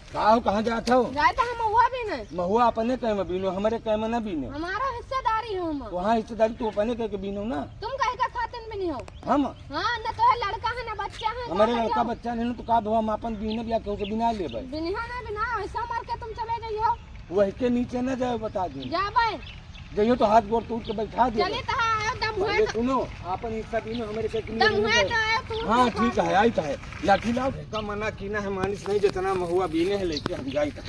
काहो कहाँ जात हो? जाए तो हम महुआ भी नहीं। महुआ अपने कह में बीनो, हमारे कह में न बीनो। हमारा हिस्सेदारी हो हम। वहाँ हिस्सेदारी तू अपने कह के बीनो ना। तुम कहे का खातिन भी नहीं हो। हम हाँ न तो है लड़का है न बच्चा है। हमारे लड़का बच्चा नहीं तो का हम अपन बीने बिया केहू से बिना ले भाई। बिना ना बिना ऐसा मार के तुम चले जाइयो। वही के नीचे न जाए बता दी। जाबे जइयो तो हाथ गोड़ टूट के बैठा दे। चले तो आयो दम हुए पहले सुनो अपन हिस्सा बीनो हमारे कह के दम नहीं हुए बीनो। तो आयो तू। हाँ ठीक है आई है लाठी लाओ का मना कीना है मानिस नहीं जितना महुआ बीने है लेके हम जाई था।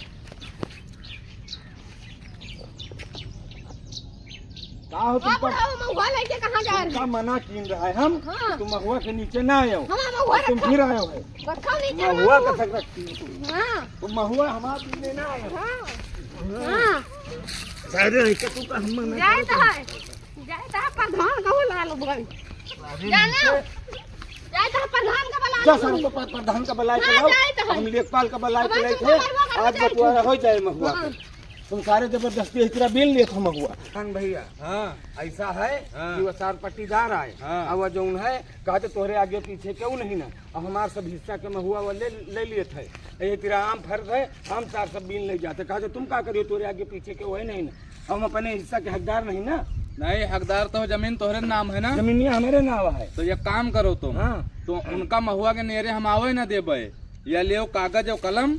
का हो तुम पर महुआ लेके कहाँ जा रहे का मना कीन रहा है हम। हाँ। तुम महुआ के नीचे ना आयो। हम महुआ तुम फिर आयो है रखा नीचे महुआ का तक रखती है तुम। हाँ तुम महुआ हमारा पीने ना आयो। हाँ हाँ सारे है कि तू का हम मना जाए तो है प्रधान का बुला लो भाई जाना जाए तो प्रधान का बुला जा लो। सर को प्रधान का बुलाए के हाँ, लाओ। जाए तो है। हम लेखपाल का बुलाए के अब लाए तुम थे महुआ का आज जाए बटुआरा हो जाए महुआ हाँ। का। तुम सारे जबरदस्ती इतना बिल लिए था महुआ। खान भैया हाँ ऐसा है कि वो सार पट्टीदार आए अब वो जौन है कहते तोहरे आगे पीछे क्यों नहीं ना। अब हमारे सब हिस्सा के महुआ वो ले लिए थे। ये तेरा आम फर्ज है हम सार सब बिल ले जाते। कहते तुम क्या करियो तोरे आगे पीछे क्यों है नहीं ना। हम अपने हिस्सा के हकदार नहीं ना। नहीं हकदार तो जमीन तोहरे नाम है ना। जमीनिया हमारे नाम है। तो ये काम करो तुम हाँ तो उनका महुआ के नेरे हम आवे ना देबे। या ले कागज और कलम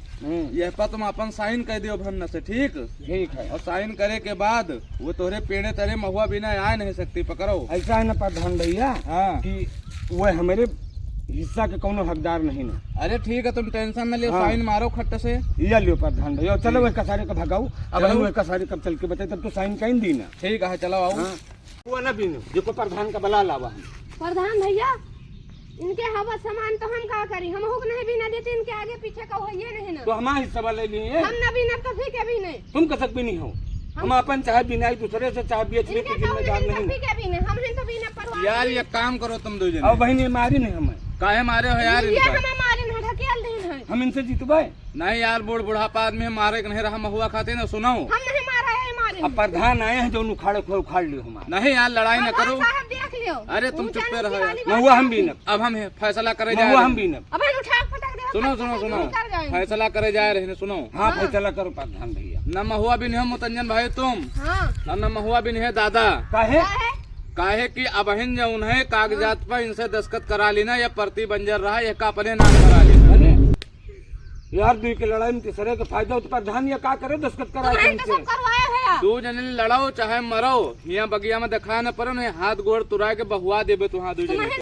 यह पर तुम अपन साइन कर दियो भन्न से ठीक। ठीक है और साइन करे के बाद वो तोहरे पेड़े तेरे महुआ बिना आ नहीं सकती पकड़ो। ऐसा है ना प्रधान भैया हाँ कि वो हमारे हिस्सा के कोनो हकदार नहीं ना। अरे ठीक है तुम टेंशन न लियो हाँ। साइन मारो खट्ट से। या लियो प्रधान भैया चलो वह कसारे का भगाऊ। अब हम वह कसारे कब चल के बताए तब तो साइन कहीं दी ना। ठीक है चलो आओ। हाँ वो ना बीनो जो प्रधान का बला लावा हम। प्रधान भैया इनके हवा सामान तो हम का करी हम हुक नहीं भी ना देते इनके आगे पीछे का होइए नहीं ना। तो हमारा हिस्सा वाले लिए हम न भी न तो ठीक है भी नहीं। तुम कसक भी नहीं हो। हम अपन चाहे बिना दूसरे से चाहे बेचने के इनके तो जिम्मेदार नहीं नहीं। ठीक है भी नहीं हम हैं तो भी न परवाह। यार ये काम करो तुम दो जने। अब बहनी मारी नहीं हमें। काहे मारे हो यार ये इनका। हम हमारे न ढकेल दिन है। हम इनसे जीतबे। नहीं यार बूढ़ बुढ़ापा आदमी हम मारे के नहीं रहा महुआ खाते ना सुनो। हम नहीं मारा है मारे। अब प्रधान आए हैं जो उखाड़े को उखाड़ लियो हमारा। नहीं यार लड़ाई न करो। साहब देख लियो। अरे तुम चुप पे रहो यार। महुआ हम भी न। अब हम फैसला करे जा महुआ रहे हम हैं। भी न। अब उठा पटक दे। सुनो सुनो सुनो फैसला करे जा रहे हैं सुनो। हाँ फैसला करो प्रधान भैया। न महुआ बिन है मुतंजन भाई तुम हां न महुआ बिन है दादा। काहे काहे कि अबहिन जो उन्हें कागजात पर इनसे दस्तखत करा लेना या प्रति बंजर रहा यह का अपने नाम करा लेना। अरे यार दुई के लड़ाई में तीसरे का फायदा हो तो प्रधान या का करे दस्तखत कराए तो सब करवाए है यार। दो जने लड़ाओ चाहे मरो यहाँ बगिया में दिखा न पड़ो हाथ गोड़ तुरा के बहुआ देबे तुहा दो जने।